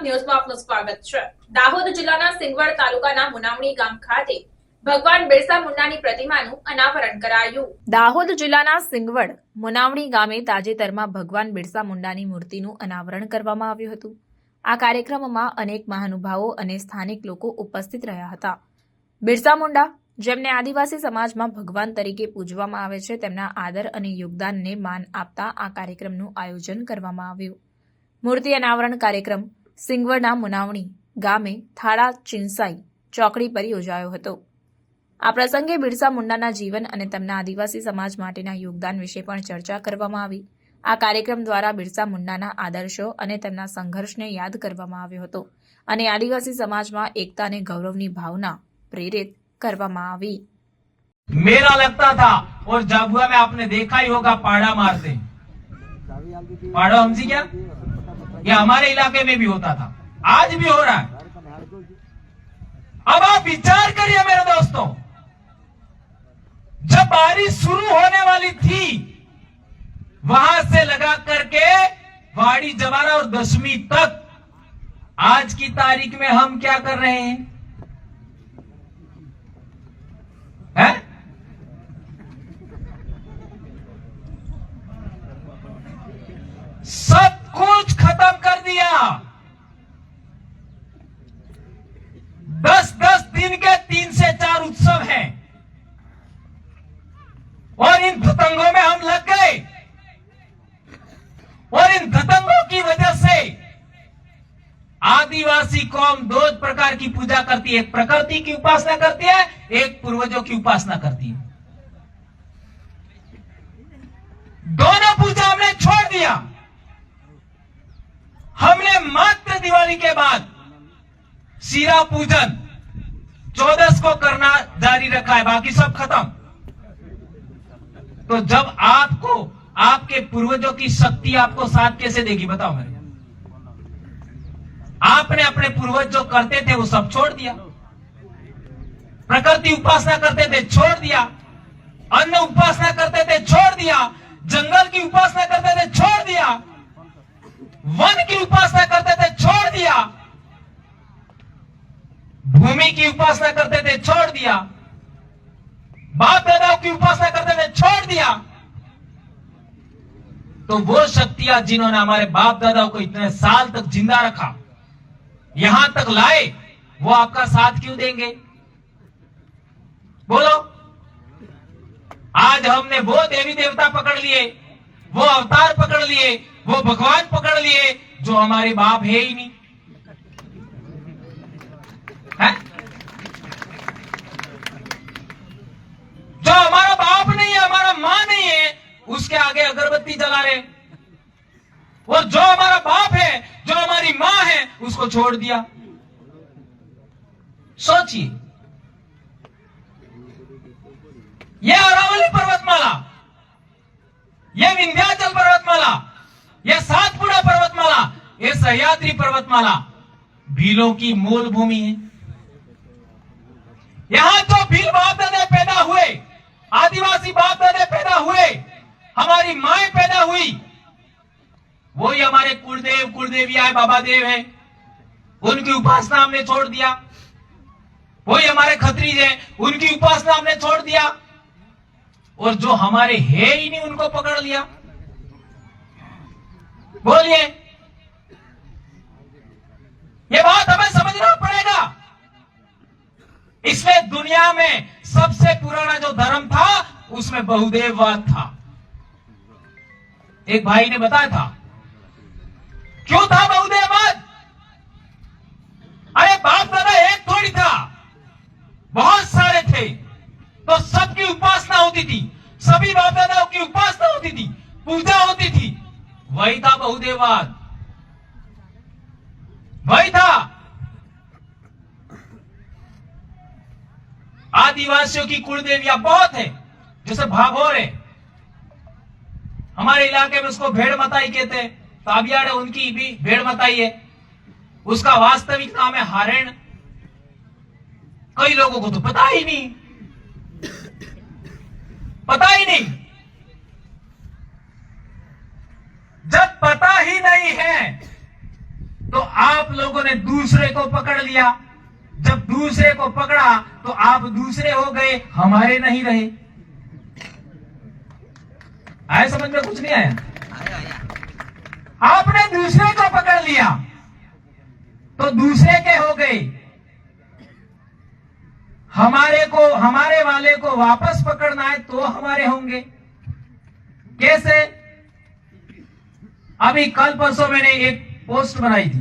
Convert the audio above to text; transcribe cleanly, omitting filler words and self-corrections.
ગુજરાત ન્યૂઝમાં આપનું સ્વાગત છે। દાહોદ જિલ્લાના સિંગવડ તાલુકાના મુનાવણી ગામ ખાતે ભગવાન બિરસા મુંડાની પ્રતિમાનું અનાવરણ કરાયું। દાહોદ જિલ્લાના સિંગવડ મુનાવણી ગામે તાજેતરમાં ભગવાન બિરસા મુંડાની મૂર્તિનું અનાવરણ કરવામાં આવ્યું હતું। આ કાર્યક્રમમાં અનેક મહાનુભાવો અને સ્થાનિક લોકો ઉપસ્થિત રહ્યા હતા। બિરસા મુંડા જેમને આદિવાસી સમાજમાં ભગવાન તરીકે પૂજવામાં આવે છે, તેમના આદર અને યોગદાનને માન આપતા આ કાર્યક્રમનું આયોજન કરવામાં આવ્યું। મૂર્તિ અનાવરણ કાર્યક્રમ સિંગવડના મુનાવણી ગામે થાળા ચિંસાઈ ચોકડી પર યોજાયો હતો। આ પ્રસંગે બિરસા મુંડાના જીવન અને તેમના આદિવાસી સમાજ માટેના યોગદાન વિશે પણ ચર્ચા કરવામાં આવી। આ કાર્યક્રમ દ્વારા બિરસા મુંડાના આદર્શો અને તેમના સંઘર્ષને યાદ કરવામાં આવ્યો હતો અને આદિવાસી સમાજમાં એકતા અને ગૌરવની ભાવના प्रेरित કરવામાં આવી। मेला लगता था और झाबुआ में आपने देखा ही होगा पाड़ा मारते। पाड़ा हमसी क्या, ये हमारे इलाके में भी होता था, आज भी हो रहा है। अब आप विचार करिए मेरे दोस्तों, जब बारिश शुरू होने वाली थी वहां से लगा करके वाड़ी जवारा और 10वीं तक, आज की तारीख में हम क्या कर रहे हैं? है? सब कुछ खत्म कर दिया। 10-10 दिन के 3 से 4 उत्सव हैं और इन धतंगों में हम लग गए और इन धतंगों की वजह से आदिवासी कौम दो प्रकार की पूजा करती है, एक प्रकृति की उपासना करती है, एक पूर्वजों की उपासना करती है। दोनों पूजा हमने छोड़ दिया। हमने मात्र दिवाली के बाद सीरा पूजन 14 को करना जारी रखा है, बाकी सब खत्म। तो जब आपको आपके पूर्वजों की शक्ति आपको साथ कैसे देगी, बताओ मेरे। आपने अपने पूर्वज जो करते थे वो सब छोड़ दिया। प्रकृति उपासना करते थे, छोड़ दिया। अन्न उपासना करते थे, छोड़ दिया। जंगल की उपासना करते थे, छोड़ दिया। वन की उपासना करते थे, छोड़ दिया। भूमि की उपासना करते थे, छोड़ दिया। बाप दादाओं की उपासना करते थे, छोड़ दिया। तो वो शक्तियां जिन्होंने हमारे बाप दादाओं को इतने साल तक जिंदा रखा, यहां तक लाए, वो आपका साथ क्यों देंगे? बोलो। आज हमने वो देवी देवता पकड़ लिए, वो अवतार पकड़ लिए, वो भगवान पकड़ लिए जो हमारे बाप है ही नहीं है? जो हमारा बाप नहीं है, हमारा मां नहीं है, उसके आगे अगरबत्ती जला रहे। और जो हमारा बाप है, जो हमारी मां है, उसको छोड़ दिया। सोचिए, ये अरावली पर्वतमाला, ये विंध्याचल पर्वतमाला, ये सातपुड़ा पर्वतमाला, ये सह्याद्री पर्वतमाला भीलों की मूल भूमि है। यहां जो भील बाप दादा पैदा हुए, आदिवासी बाप दादा पैदा हुए, हमारी माएं पैदा हुई, वही हमारे कुलदेव कुलदेविया है, बाबा देव है, उनकी उपासना हमने छोड़ दिया। वही हमारे खत्रीज है, उनकी उपासना हमने छोड़ दिया। और जो हमारे है ही नहीं उनको पकड़ लिया। बोलिए, ये बात हमें समझना पड़ेगा। इसलिए दुनिया में सबसे पुराना जो धर्म था उसमें बहुदेववाद था। एक भाई ने बताया था, क्यों था बहुदेववाद? अरे बाप दादा एक थोड़ी था, बहुत सारे थे, तो सबकी उपासना होती थी, सभी बाप दादाओं की उपासना होती थी, पूजा होती थी। वही था बहुदेववाद, वही था। आदिवासियों की कुलदेवियां बहुत है, जैसे भाभोर है, हमारे इलाके में उसको भेड़ मताई कहते हैं। ताबियाड़ है, उनकी भी भेड़ मताई है, उसका वास्तविक नाम है हारेण। कई लोगों को तो पता ही नहीं, पता ही नहीं। जब पता ही नहीं है तो आप आप लोगों ने दूसरे को पकड़ लिया। जब दूसरे को पकड़ा तो आप दूसरे हो गए, हमारे नहीं रहे। आया समझ में? कुछ नहीं आया। आपने दूसरे को पकड़ लिया तो दूसरे के हो गए, हमारे वाले को वापस पकड़ना है तो हमारे होंगे। कैसे? अभी कल परसों मैंने एक पोस्ट बनाई थी,